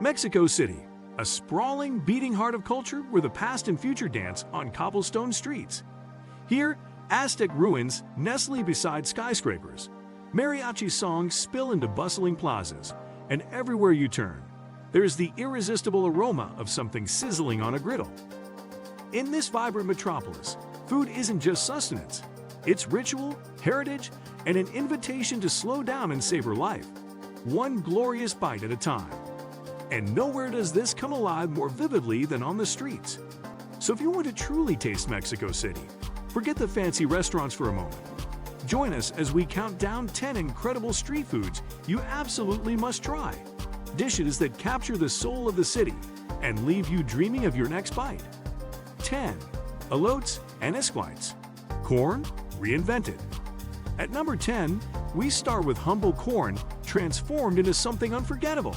Mexico City, a sprawling, beating heart of culture where the past and future dance on cobblestone streets. Here, Aztec ruins nestle beside skyscrapers. Mariachi songs spill into bustling plazas, and everywhere you turn, there's the irresistible aroma of something sizzling on a griddle. In this vibrant metropolis, food isn't just sustenance. It's ritual, heritage, and an invitation to slow down and savor life, one glorious bite at a time. And nowhere does this come alive more vividly than on the streets. So if you want to truly taste Mexico City, forget the fancy restaurants for a moment. Join us as we count down 10 incredible street foods you absolutely must try. Dishes that capture the soul of the city and leave you dreaming of your next bite. 10. Elotes and esquites. Corn reinvented. At number 10, we start with humble corn transformed into something unforgettable.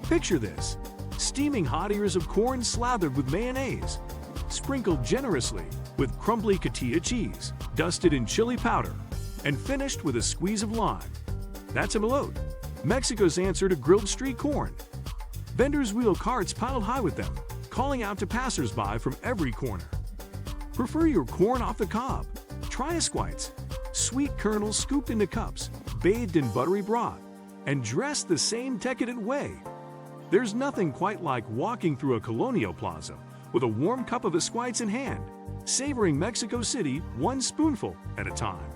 Picture this: steaming hot ears of corn slathered with mayonnaise, sprinkled generously with crumbly cotija cheese, dusted in chili powder, and finished with a squeeze of lime. That's a elote, Mexico's answer to grilled street corn. Vendors wheel carts piled high with them, calling out to passers-by from every corner. Prefer your corn off the cob? Try esquites, sweet kernels scooped into cups, bathed in buttery broth, and dressed the same decadent way. There's nothing quite like walking through a colonial plaza with a warm cup of esquites in hand, savoring Mexico City one spoonful at a time.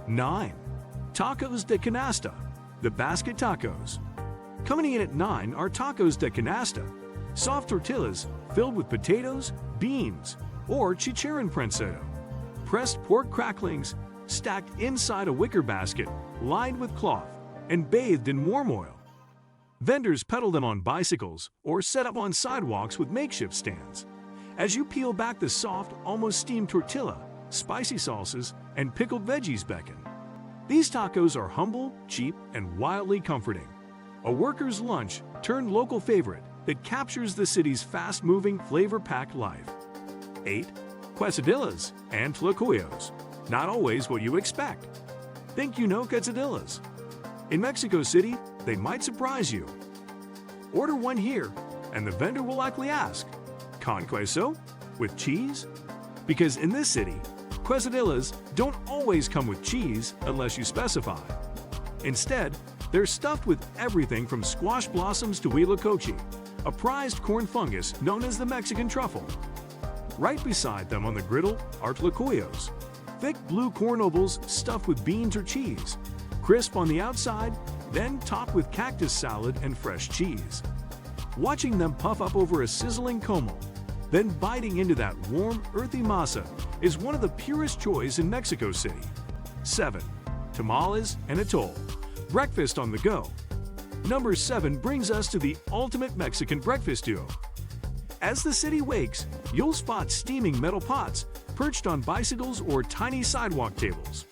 9. Tacos de canasta, the basket tacos. Coming in at 9 are tacos de canasta, soft tortillas filled with potatoes, beans, or chicharron prensado. Pressed pork cracklings stacked inside a wicker basket lined with cloth and bathed in warm oil. Vendors peddle them on bicycles or set up on sidewalks with makeshift stands. As you peel back the soft, almost steamed tortilla, spicy salsas, and pickled veggies beckon. These tacos are humble, cheap, and wildly comforting. A worker's lunch turned local favorite that captures the city's fast-moving, flavor-packed life. 8. Quesadillas and tlacoyos. Not always what you expect. Think you know quesadillas? In Mexico City, they might surprise you. Order one here, and the vendor will likely ask, "Con queso? With cheese?" Because in this city, quesadillas don't always come with cheese unless you specify. Instead, they're stuffed with everything from squash blossoms to huitlacoche, a prized corn fungus known as the Mexican truffle. Right beside them on the griddle are tlacoyos, thick blue corn ovals stuffed with beans or cheese, crisp on the outside, then topped with cactus salad and fresh cheese. Watching them puff up over a sizzling comal, then biting into that warm, earthy masa is one of the purest joys in Mexico City. 7. Tamales and atole. Breakfast on the go. Number 7 brings us to the ultimate Mexican breakfast duo. As the city wakes, you'll spot steaming metal pots perched on bicycles or tiny sidewalk tables.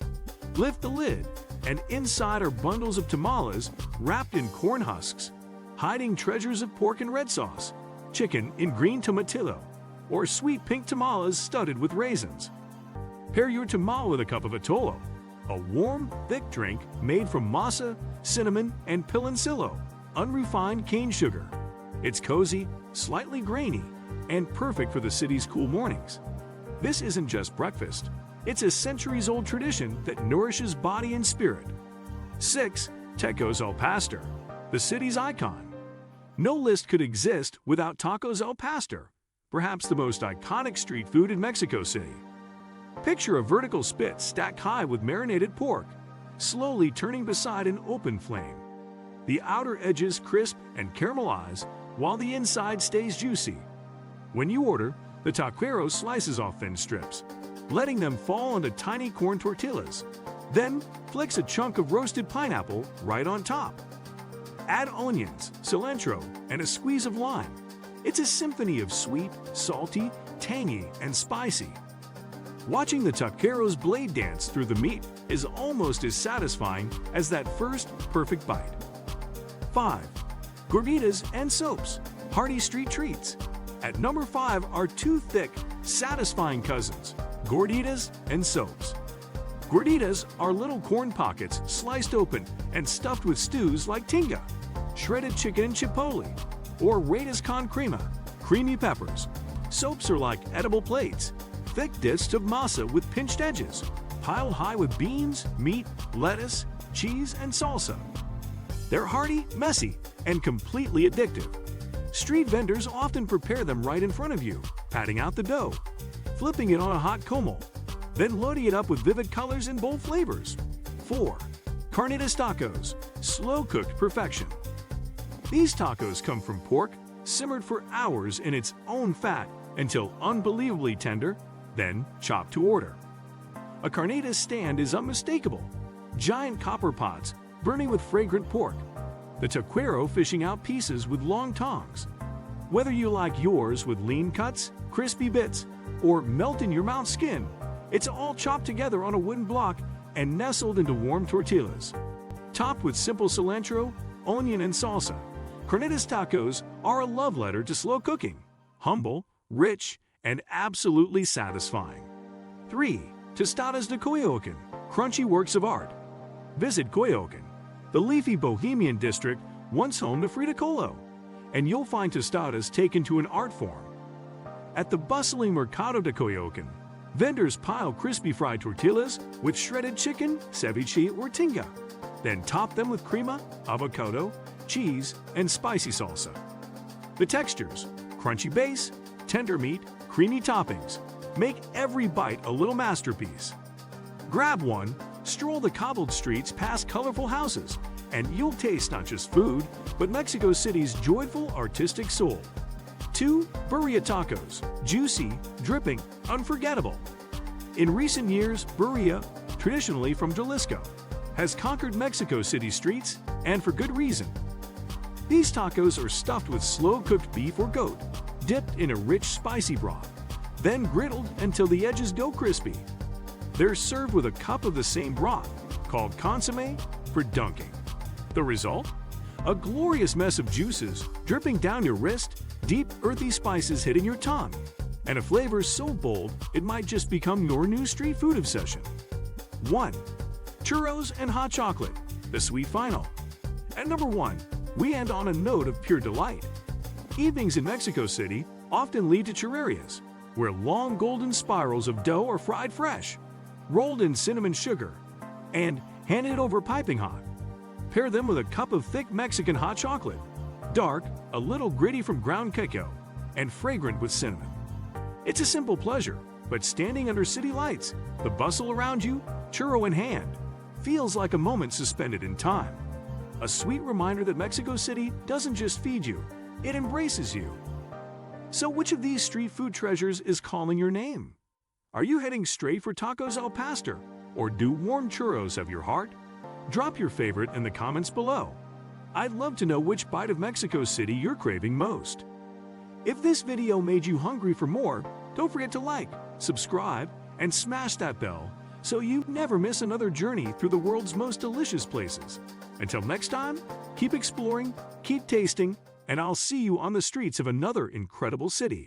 Lift the lid, and inside are bundles of tamales wrapped in corn husks, hiding treasures of pork and red sauce, chicken in green tomatillo, or sweet pink tamales studded with raisins. Pair your tamal with a cup of atolo, a warm, thick drink made from masa, cinnamon, and piloncillo, unrefined cane sugar. It's cozy, slightly grainy, and perfect for the city's cool mornings. This isn't just breakfast. It's a centuries-old tradition that nourishes body and spirit. 6. Tacos al pastor, the city's icon. No list could exist without tacos al pastor, perhaps the most iconic street food in Mexico City. Picture a vertical spit stacked high with marinated pork, slowly turning beside an open flame. The outer edges crisp and caramelize, while the inside stays juicy. When you order, the taquero slices off thin strips, letting them fall onto tiny corn tortillas, then flicks a chunk of roasted pineapple right on top. Add onions, cilantro, and a squeeze of lime. It's a symphony of sweet, salty, tangy, and spicy. Watching the taquero's blade dance through the meat is almost as satisfying as that first perfect bite. 5. Gorditas and soaps, hearty street treats. At number 5 are two thick, satisfying cousins, gorditas and soaps. Gorditas are little corn pockets sliced open and stuffed with stews like tinga, shredded chicken and chipotle, or raíz con crema, creamy peppers. Soaps are like edible plates, thick discs of masa with pinched edges, piled high with beans, meat, lettuce, cheese, and salsa. They're hearty, messy, and completely addictive. Street vendors often prepare them right in front of you, patting out the dough, flipping it on a hot comal, then loading it up with vivid colors and bold flavors. 4. Carnitas tacos, slow-cooked perfection. These tacos come from pork, simmered for hours in its own fat until unbelievably tender, then chopped to order. A carnitas stand is unmistakable. Giant copper pots burning with fragrant pork, the taquero fishing out pieces with long tongs. Whether you like yours with lean cuts, crispy bits, or melt-in-your-mouth skin, it's all chopped together on a wooden block and nestled into warm tortillas. Topped with simple cilantro, onion, and salsa, carnitas tacos are a love letter to slow cooking, humble, rich, and absolutely satisfying. 3. Tostadas de Coyoacán, crunchy works of art. Visit Coyoacán, the leafy bohemian district once home to Frida Kahlo, and you'll find tostadas taken to an art form. At the bustling Mercado de Coyoacán, vendors pile crispy fried tortillas with shredded chicken, ceviche, or tinga, then top them with crema, avocado, cheese, and spicy salsa. The textures, crunchy base, tender meat, creamy toppings, make every bite a little masterpiece. Grab one, stroll the cobbled streets past colorful houses, and you'll taste not just food, but Mexico City's joyful artistic soul. 2. Birria tacos, juicy, dripping, unforgettable. In recent years, birria, traditionally from Jalisco, has conquered Mexico City streets, and for good reason. These tacos are stuffed with slow-cooked beef or goat, dipped in a rich spicy broth, then griddled until the edges go crispy. They're served with a cup of the same broth, called consommé, for dunking. The result? A glorious mess of juices dripping down your wrist, deep earthy spices hitting your tongue, and a flavor so bold it might just become your new street food obsession. 1. Churros and hot chocolate, the sweet final. At number 1, we end on a note of pure delight. Evenings in Mexico City often lead to churrerias, where long golden spirals of dough are fried fresh, rolled in cinnamon sugar, and handed over piping hot. Pair them with a cup of thick Mexican hot chocolate, dark, a little gritty from ground cacao, and fragrant with cinnamon. It's a simple pleasure, but standing under city lights, the bustle around you, churro in hand, feels like a moment suspended in time. A sweet reminder that Mexico City doesn't just feed you, it embraces you. So which of these street food treasures is calling your name? Are you heading straight for tacos al pastor, or do warm churros have your heart? Drop your favorite in the comments below. I'd love to know which bite of Mexico City you're craving most. If this video made you hungry for more, don't forget to like, subscribe, and smash that bell so you never miss another journey through the world's most delicious places. Until next time, keep exploring, keep tasting, and I'll see you on the streets of another incredible city.